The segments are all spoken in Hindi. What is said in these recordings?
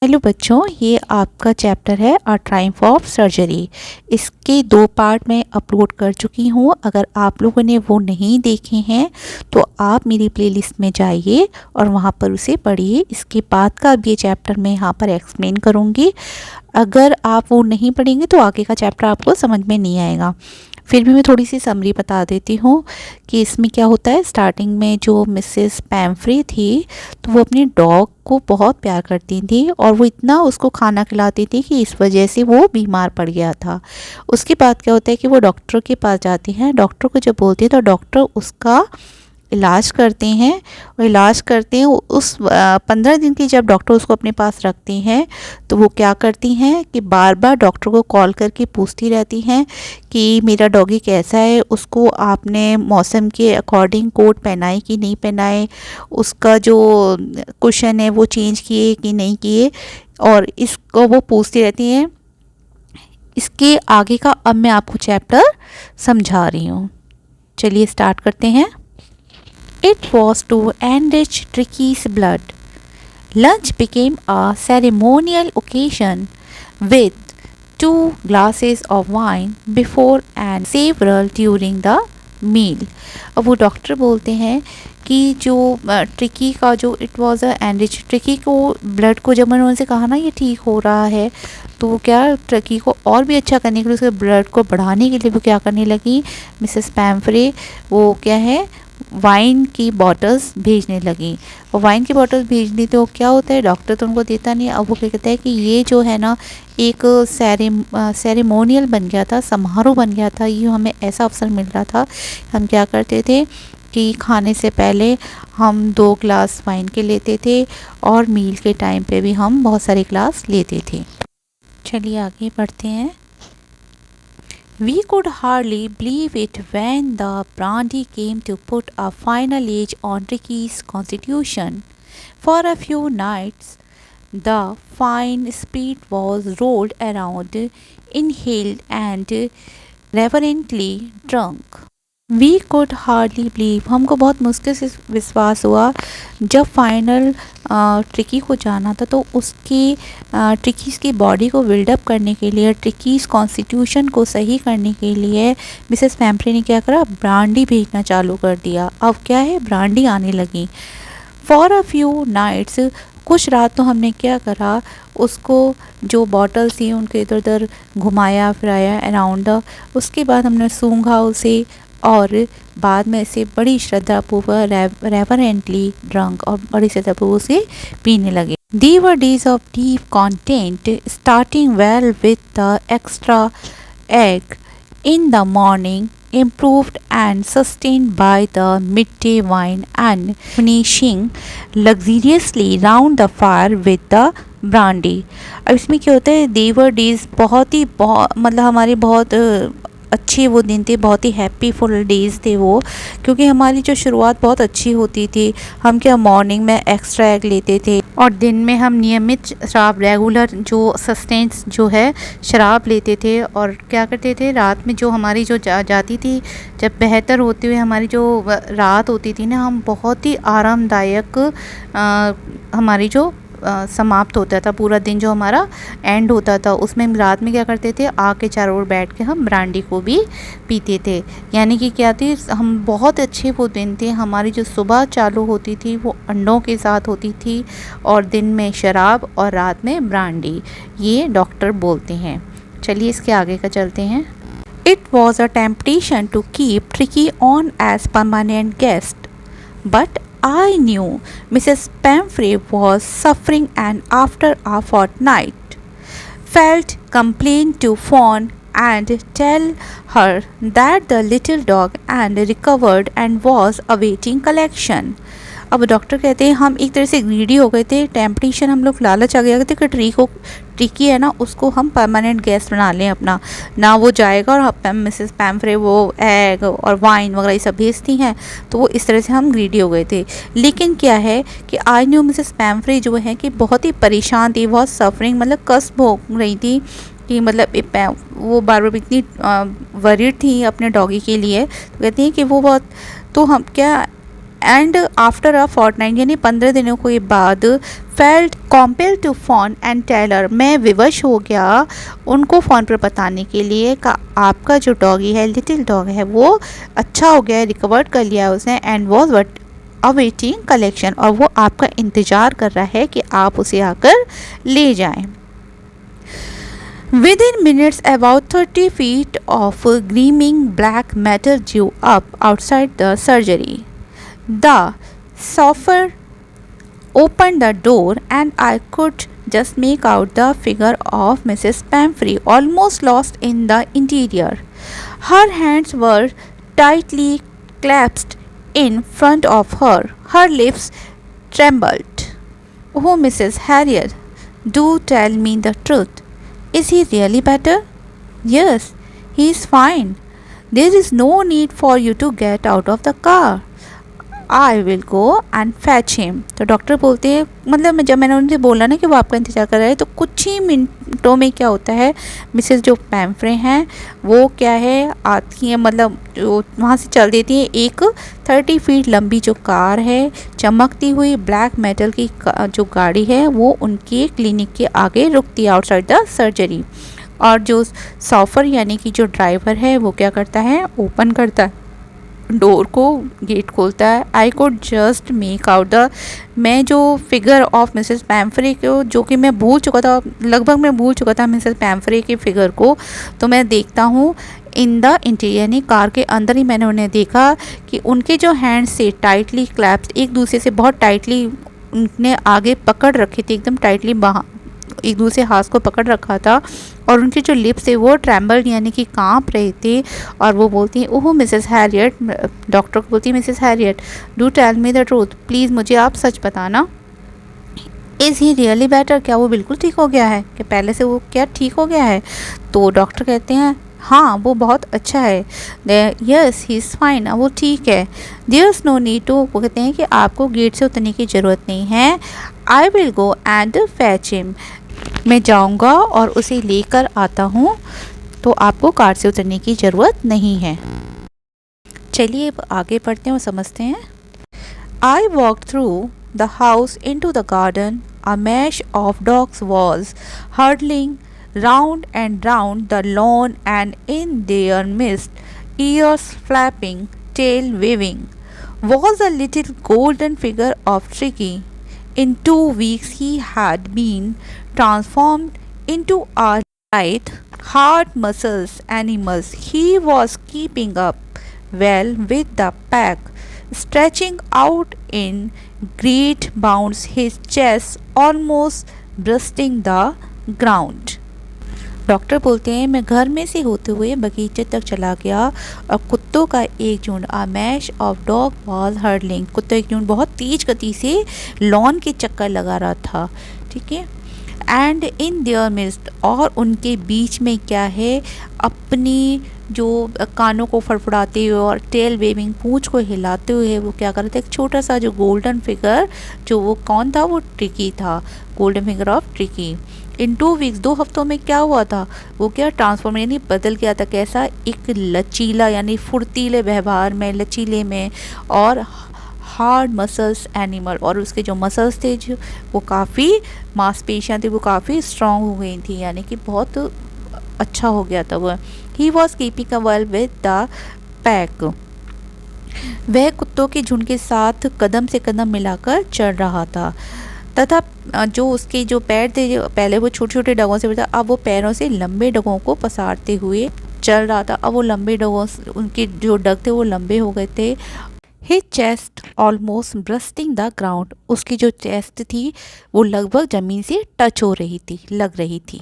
हेलो बच्चों, ये आपका चैप्टर है अ ट्रायम्फ ऑफ सर्जरी। इसके 2 पार्ट मैं अपलोड कर चुकी हूँ। अगर आप लोगों ने वो नहीं देखे हैं तो आप मेरी प्लेलिस्ट में जाइए और वहाँ पर उसे पढ़िए। इसके बाद का अब ये चैप्टर मैं यहाँ पर एक्सप्लेन करूँगी। अगर आप वो नहीं पढ़ेंगे तो आगे का चैप्टर आपको समझ में नहीं आएगा। फिर भी मैं थोड़ी सी समरी बता देती हूँ कि इसमें क्या होता है। स्टार्टिंग में जो मिसेस पैम्फ्रे थी तो वो अपने डॉग को बहुत प्यार करती थी और वो इतना उसको खाना खिलाती थी कि इस वजह से वो बीमार पड़ गया था। उसके बाद क्या होता है कि वो डॉक्टर के पास जाती हैं। डॉक्टर को जब बोलती है तो डॉक्टर उसका इलाज करते हैं और इलाज करते हैं। उस 15 दिन की जब डॉक्टर उसको अपने पास रखती हैं तो वो क्या करती हैं कि बार बार डॉक्टर को कॉल करके पूछती रहती हैं कि मेरा डॉगी कैसा है, उसको आपने मौसम के अकॉर्डिंग कोट पहनाए कि नहीं पहनाए, उसका जो कुशन है वो चेंज किए कि नहीं किए, और इसको वो पूछती रहती हैं। इसके आगे का अब मैं आपको चैप्टर समझा रही हूँ। चलिए स्टार्ट करते हैं। It was to enrich Tricky's blood. Lunch became a ceremonial occasion with 2 glasses of wine before and several during the meal. अब वो डॉक्टर बोलते हैं कि जो ट्रिकी का जो it was a enrich, Tricki को ब्लड को जब मैंने उनसे कहा ना ये ठीक हो रहा है तो वो क्या ट्रिकी को और भी अच्छा करने के लिए, उसके ब्लड को बढ़ाने के लिए वो क्या करने लगी मिसेस पैम्फ्रे, वो क्या है वाइन की बॉटल्स भेजने लगी। और वाइन की बॉटल्स भेजनी तो क्या होता है, डॉक्टर तो उनको देता नहीं। अब वो क्या कहता है कि ये जो है ना एक सेरेमोनियल बन गया था, समारोह बन गया था। ये हमें ऐसा अवसर मिल रहा था। हम क्या करते थे कि खाने से पहले हम 2 ग्लास वाइन के लेते थे और मील के टाइम पे भी हम बहुत सारे ग्लास लेते थे। चलिए आगे बढ़ते हैं। We could hardly believe it when the brandy came to put a final edge on Ricky's constitution. For a few nights, the fine spirit was rolled around, inhaled, and reverently drunk. We could hardly believe, हमको बहुत मुश्किल से विश्वास हुआ जब फाइनल ट्रिकी को जाना था तो उसकी ट्रिकीज़ की बॉडी को बिल्डअप करने के लिए, ट्रिकीज़ कॉन्स्टिट्यूशन को सही करने के लिए मिसेस पैम्फ्रे ने क्या करा, ब्रांडी भेजना चालू कर दिया। अब क्या है, ब्रांडी आने लगी। फॉर अ फ्यू नाइट्स, कुछ रात तो हमने क्या करा, उसको जो बॉटल्स थी उनके इधर उधर घुमाया फिराया अराउंड। उसके बाद हमने सूंघा उसे और बाद में इसे बड़ी श्रद्धापूर्वक रेवरेंटली ड्रंक और बड़ी श्रद्धापूर्वक उसे पीने लगे। They were days of deep content, starting well with the extra egg in the morning, improved and sustained by the midday wine, and finishing luxuriously round the fire with the brandy. अब इसमें क्या होता है, देवर डेज बहुत मतलब हमारे बहुत अच्छे वो दिन थे, बहुत ही हैप्पी फुल डेज़ थे वो, क्योंकि हमारी जो शुरुआत बहुत अच्छी होती थी। हम क्या मॉर्निंग में एक्स्ट्रा एग लेते थे और दिन में हम नियमित शराब, रेगुलर जो सस्टेंस जो है शराब लेते थे। और क्या करते थे, रात में जो हमारी जो जाती थी, जब बेहतर होते हुए हमारी जो रात होती थी ना, हम बहुत ही आरामदायक हमारी जो समाप्त होता था, पूरा दिन जो हमारा एंड होता था, उसमें हम रात में क्या करते थे, आग के चारों ओर बैठ के हम ब्रांडी को भी पीते थे। यानी कि क्या थी, हम बहुत अच्छे वो दिन थे। हमारी जो सुबह चालू होती थी वो अंडों के साथ होती थी और दिन में शराब और रात में ब्रांडी, ये डॉक्टर बोलते हैं। चलिए इसके आगे का चलते हैं। It was a temptation to keep Tricki on as permanent guest, but I knew Mrs. Pamphre was suffering, and after a fortnight, felt compelled to phone and tell her that the little dog had recovered and was awaiting collection. अब डॉक्टर कहते हैं हम एक तरह से ग्रीडी हो गए थे, टेम्पटेशन, हम लोग लालच आ गया थे कि ट्रिकी है ना उसको हम परमानेंट गेस्ट बना लें अपना, ना वो जाएगा और मिसेस पैम्फ्रे वो एग और वाइन वगैरह ये सब भेजती हैं, तो वो इस तरह से हम ग्रीडी हो गए थे। लेकिन क्या है कि आई न्यू मिसेस पैम्फ्रे जो है कि बहुत ही परेशान थी, बहुत सफरिंग, मतलब कष्ट भोग रही थी कि मतलब वो बार बार इतनी वरीड थी अपने डॉगी के लिए। तो कहती हैं कि वो बहुत, तो हम क्या एंड आफ्टर अ फोर्टनाइट यानी 15 दिनों के बाद felt compelled to phone and tell her, मैं विवश हो गया उनको फ़ोन पर बताने के लिए का आपका जो डॉगी है, लिटिल डॉग है, वो अच्छा हो गया है, रिकवर कर लिया है उसने, and was what awaiting collection, और वो आपका इंतज़ार कर रहा है कि आप उसे आकर ले जाएं। Within minutes, about 30 feet of gleaming black metal drew up outside the surgery. The chauffeur opened the door, and I could just make out the figure of Mrs. Pamphry, almost lost in the interior. Her hands were tightly clasped in front of her. Her lips trembled. "Oh, Mrs. Harriet, do tell me the truth. Is he really better?" "Yes, he is fine. There is no need for you to get out of the car. I will go and fetch him." तो डॉक्टर बोलते हैं, मतलब जब मैंने उनसे बोला ना कि वो आपका इंतज़ार कर रहे हैं, तो कुछ ही मिनटों में क्या होता है, मिसेस जो पैम्फ्रे हैं वो क्या है आती हैं, मतलब जो वहाँ से चल देती हैं। एक 30 फीट लंबी जो कार है, चमकती हुई ब्लैक मेटल की जो गाड़ी है, वो उनके क्लिनिक के आगे रुकती है आउटसाइड द सर्जरी। और जो सॉफर यानी कि जो ड्राइवर है वो क्या करता है, ओपन करता है डोर को, गेट खोलता है। I could just make out the, मैं जो फिगर ऑफ मिसेस पैम्फ्रे को, जो कि मैं भूल चुका था, लगभग मैं भूल चुका था मिसेस पैम्फ्रे के फिगर को, तो मैं देखता हूँ इन द इंटीरियर, यानी कार के अंदर ही मैंने उन्हें देखा कि उनके जो हैंड्स से टाइटली क्लैप्ड, एक दूसरे से बहुत टाइटली उनने आगे पकड़ रखी थी, एकदम टाइटली एक दूसरे हाथ को पकड़ रखा था, और उनके जो लिप्स थे वो ट्रैम्बल्ड यानी कि कांप रहे थे। और वो बोलती हैं, ओह मिसेस हैरियट, डॉक्टर को बोलती है, Mrs Herriot do tell me the truth, please मुझे आप सच बताना। इज़ ही रियली बेटर, क्या वो बिल्कुल ठीक हो गया है, कि पहले से वो क्या ठीक हो गया है? तो डॉक्टर कहते हैं, हाँ वो बहुत अच्छा है। यस ही इज़ फाइन, वो ठीक है। There is no need to, वो कहते हैं कि आपको गेट से उतरने की ज़रूरत नहीं है। I will go and fetch him, मैं जाऊंगा और उसे लेकर आता हूँ, तो आपको कार से उतरने की ज़रूरत नहीं है। चलिए अब आगे पढ़ते हैं और समझते हैं। I walk through the house into the garden, a mass of dogs was hurtling round and round the lawn, and in their midst, ears flapping, tail waving, was a little golden figure of Tricky. In 2 weeks he had been transformed into a light, hard muscles animal. He was keeping up well with the pack, stretching out in great bounds, his chest almost bursting the ground. Doctor बोलते हैं, मैं घर में से होते हुए बगीचे तक चला गया, और कुत्तों का एक झुंड, अ mass of dog was hurdling, कुत्तों एक झुंड बहुत तेज गति से लॉन के चक्कर लगा रहा था, ठीक है। एंड इन देयर मिस्ट, और उनके बीच में क्या है, अपनी जो कानों को फड़फड़ाते हुए और टेल वेविंग, पूंछ को हिलाते हुए वो क्या कर रहे थे, एक छोटा सा जो गोल्डन फिगर, जो वो कौन था, वो ट्रिकी था, golden figure of tricky. In 2 weeks, 2 हफ्तों में क्या हुआ था, वो क्या ट्रांसफॉर्म यानी बदल गया था, कैसा, एक लचीला यानी फुर्तीले व्यवहार में, लचीले में, और हार्ड मसल्स एनिमल, और उसके जो मसल्स थे जो वो काफ़ी, मांसपेशियाँ थी वो काफ़ी स्ट्रॉन्ग हो गई थी, यानी कि बहुत अच्छा हो गया था वह। He was keeping a well with the pack, वह कुत्तों के झुंड के साथ कदम से कदम मिलाकर चल रहा था, तथा जो उसके जो पैर थे, जो पहले वो छोटे छोटे डगों से, अब वो पैरों से लंबे डगों को पसारते हुए चल रहा था। अब वो लंबे डगों, उनके जो डग थे वो लंबे हो गए थे। His chest almost bursting the ground, उसकी जो चेस्ट थी वो लगभग ज़मीन से टच हो रही थी, लग रही थी।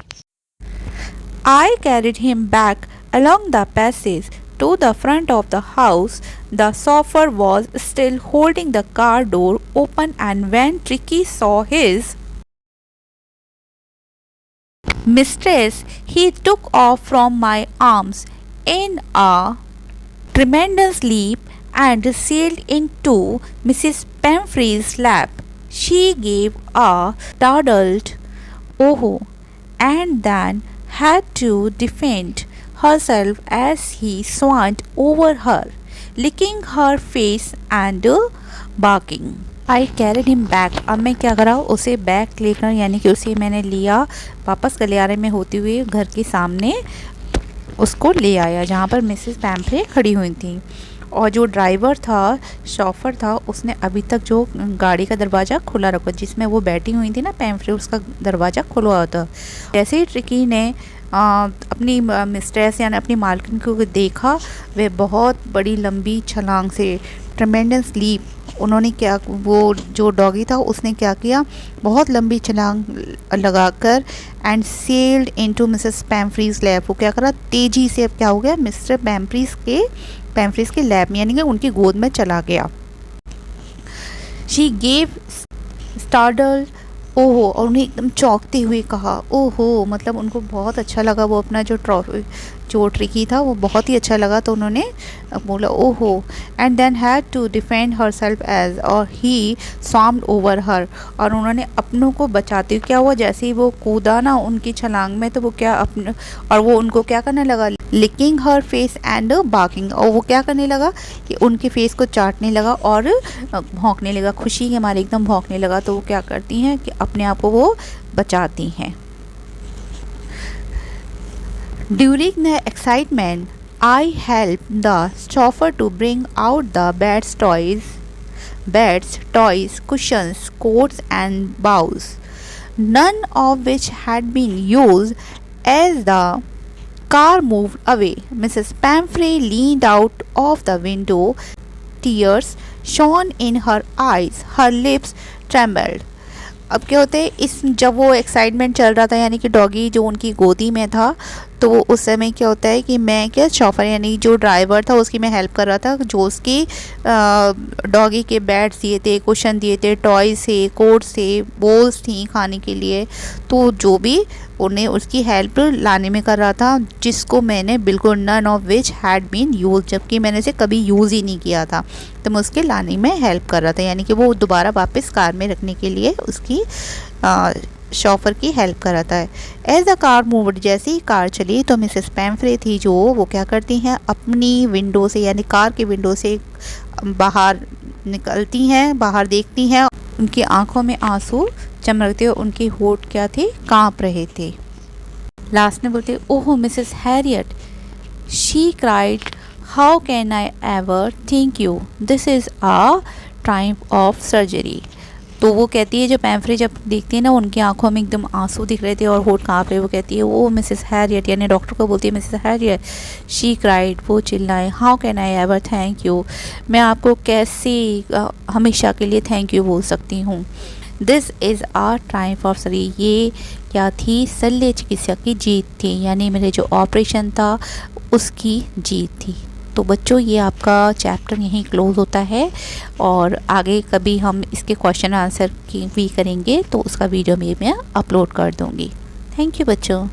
I carried him back along the passage to the front of the house. The chauffeur was still holding the car door open, and when Tricky saw his mistress, he took off from my arms in a tremendous leap and sailed into Mrs. Pamphre's lap. She gave a startled oh, and then had to defend herself as he swarmed over her, licking her face and barking. I carried him back, अब मैं क्या करा, उसे बैक लेकर यानी कि उसे मैंने लिया वापस गलियारे में होते हुए घर के सामने उसको ले आया जहाँ पर मिसेस पैम्फ्रे खड़ी हुई थी। और जो ड्राइवर था, शॉफर था, उसने अभी तक जो गाड़ी का दरवाज़ा खुला रखा जिसमें वो बैठी हुई थी ना पैम्फ्रे, उसका दरवाज़ा खुला हुआ था। जैसे ही ट्रिकी ने अपनी मिस्ट्रेस यानी अपनी मालकिन को देखा, वह बहुत बड़ी लंबी छलांग से ट्रेमेंडस लीप, उन्होंने क्या, वो जो डॉगी था उसने क्या किया, बहुत लंबी छलांग लगाकर and sailed into Mrs Pumphrey's lap, वो क्या करा, तेज़ी से अब क्या हो गया, मिस्टर पैम्फ्रीज के लैब में यानी कि उनकी गोद में चला गया। शी गेव स्टार्डल, ओहो, और उन्हें एकदम चौंकते हुए कहा, ओहो, मतलब उनको बहुत अच्छा लगा, वो अपना जो ट्रिकी था वो बहुत ही अच्छा लगा, तो उन्होंने बोला ओहो, and then had to defend herself as, और ही स्वाम्ड ओवर हर, और उन्होंने अपनों को बचाते हुए क्या हुआ, जैसे ही वो कूदा ना उनकी छलांग में, तो वो क्या अपने, और वो उनको क्या करने लगा, licking her face and barking, और वो क्या करने लगा कि उनके फेस को चाटने लगा और भौंकने लगा, खुशी के मारे एकदम भौंकने लगा। तो वो क्या करती हैं कि अपने आप को वो बचाती हैं। During the excitement, I helped the chauffeur to bring out the beds, toys, cushions, coats and bows, none of which had been used. As the car moved away, Mrs. Pamphray leaned out of the window. Tears shone in her eyes. Her lips trembled. अब क्या होता है, इस जब वो एक्साइटमेंट चल रहा था यानी कि डॉगी जो उनकी गोदी में था, तो उस समय क्या होता है कि मैं क्या, शॉफर यानी जो ड्राइवर था उसकी मैं हेल्प कर रहा था, जो उसकी डॉगी के बैट्स दिए थे, कुशन दिए थे, टॉयज़ थे, कोट्स थे, बोल्स थी खाने के लिए, तो जो भी उन्हें उसकी हेल्प लाने में कर रहा था, जिसको मैंने बिल्कुल none of which had been use, जबकि मैंने इसे कभी यूज़ ही नहीं किया था, तो मैं उसके लाने में हेल्प कर रहा था, यानी कि वो दोबारा वापस कार में रखने के लिए उसकी शॉफर की हेल्प कर रहा था। एज द कार मूव्ड, जैसे ही कार चली तो मिसेस पैम्फ्रे थी जो वो क्या करती हैं, अपनी विंडो से यानी कार के विंडो से बाहर निकलती हैं, बाहर देखती हैं, उनकी आंखों में आंसू चमकते हुए, उनके होंठ क्या थे, कांप रहे थे। लास्ट में बोलते, oh Mrs Herriot, she cried, how can I ever thank you, this is a triumph of surgery. तो वो कहती है, जो पैम्फ्रे जब देखती है ना, उनकी आंखों में एकदम आंसू दिख रहे थे और होठ काँप रहे, वो कहती है, वो मिसेस हैरियट यानी डॉक्टर को बोलती है, मिसेस हैरियट, शी क्राइड, वो चिल्लाए, how can I ever thank you, मैं आपको कैसे हमेशा के लिए थैंक यू बोल सकती हूँ। This is a triumph of surgery, ये क्या थी, शल्य चिकित्सा की जीत थी, यानी मेरे जो ऑपरेशन था उसकी जीत थी। तो बच्चों, ये आपका चैप्टर यहीं क्लोज़ होता है, और आगे कभी हम इसके क्वेश्चन आंसर की भी करेंगे, तो उसका वीडियो भी मैं अपलोड कर दूँगी। थैंक यू बच्चों।